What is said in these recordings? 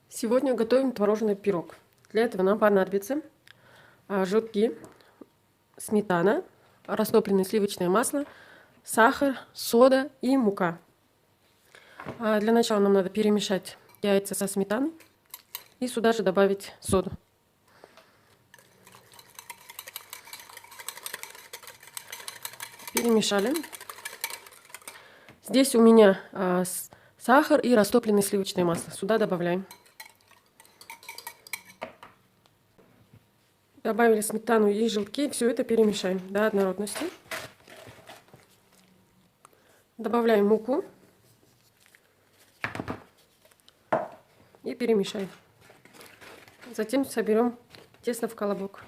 Сегодня готовим творожный пирог. Для этого нам понадобится желтки, сметана, растопленное сливочное масло, сахар, сода и мука. Для начала нам надо перемешать яйца со сметаной и сюда же добавить соду. Перемешали. Здесь у меня сахар и растопленное сливочное масло. Сюда добавляем. Добавили сметану и желтки. Все это перемешаем до однородности. Добавляем муку. И перемешаем. Затем соберем тесто в колобок.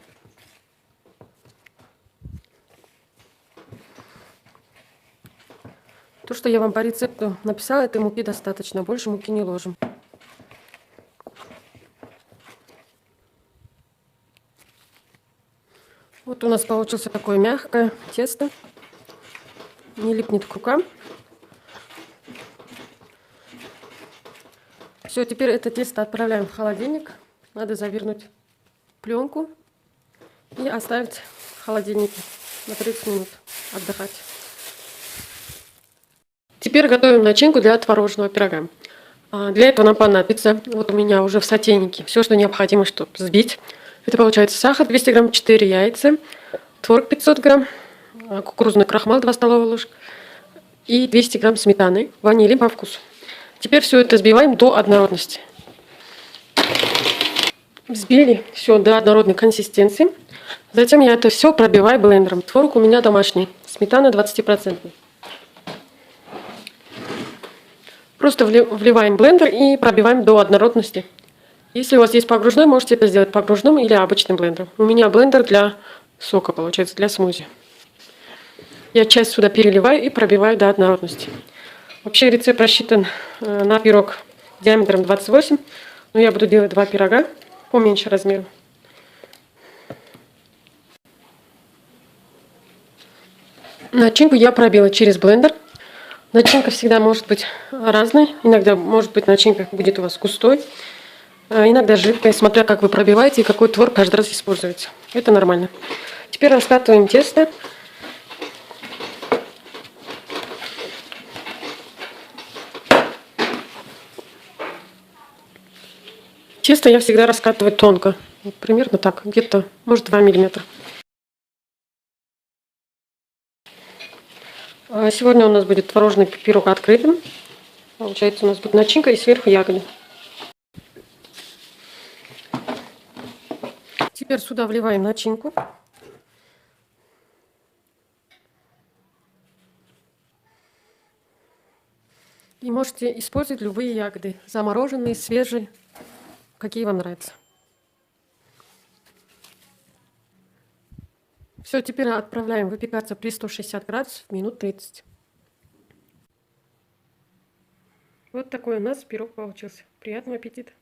То, что я вам по рецепту написала, этой муки достаточно. Больше муки не ложим. Вот у нас получилось такое мягкое тесто. Не липнет к рукам. Все, теперь это тесто отправляем в холодильник. Надо завернуть пленку и оставить в холодильнике на 30 минут отдыхать. Теперь готовим начинку для творожного пирога. Для этого нам понадобится, вот у меня уже в сотейнике, все, что необходимо, чтобы взбить. Это получается сахар 200 грамм, 4 яйца, творог 500 грамм, кукурузный крахмал 2 столовые ложки и 200 грамм сметаны, ванили по вкусу. Теперь все это взбиваем до однородности. Взбили все до однородной консистенции. Затем я это все пробиваю блендером. Творог у меня домашний, сметана 20%. Просто вливаем в блендер и пробиваем до однородности. Если у вас есть погружной, можете это сделать погружным или обычным блендером. У меня блендер для сока, получается, для смузи. Я часть сюда переливаю и пробиваю до однородности. Вообще рецепт рассчитан на пирог диаметром 28, но я буду делать 2 пирога поменьше размеру. Начинку я пробила через блендер. Начинка всегда может быть разной. Иногда, может быть, начинка будет у вас густой, иногда жидкой, смотря как вы пробиваете и какой творог каждый раз используете. Это нормально. Теперь раскатываем тесто. Тесто я всегда раскатываю тонко. Вот примерно так, где-то, может, 2 миллиметра. Сегодня у нас будет творожный пирог открытым. Получается, у нас будет начинка и сверху ягоды. Теперь сюда вливаем начинку. И можете использовать любые ягоды. Замороженные, свежие, какие вам нравятся. Все, теперь отправляем выпекаться при 160 градусов минут 30. Вот такой у нас пирог получился. Приятного аппетита!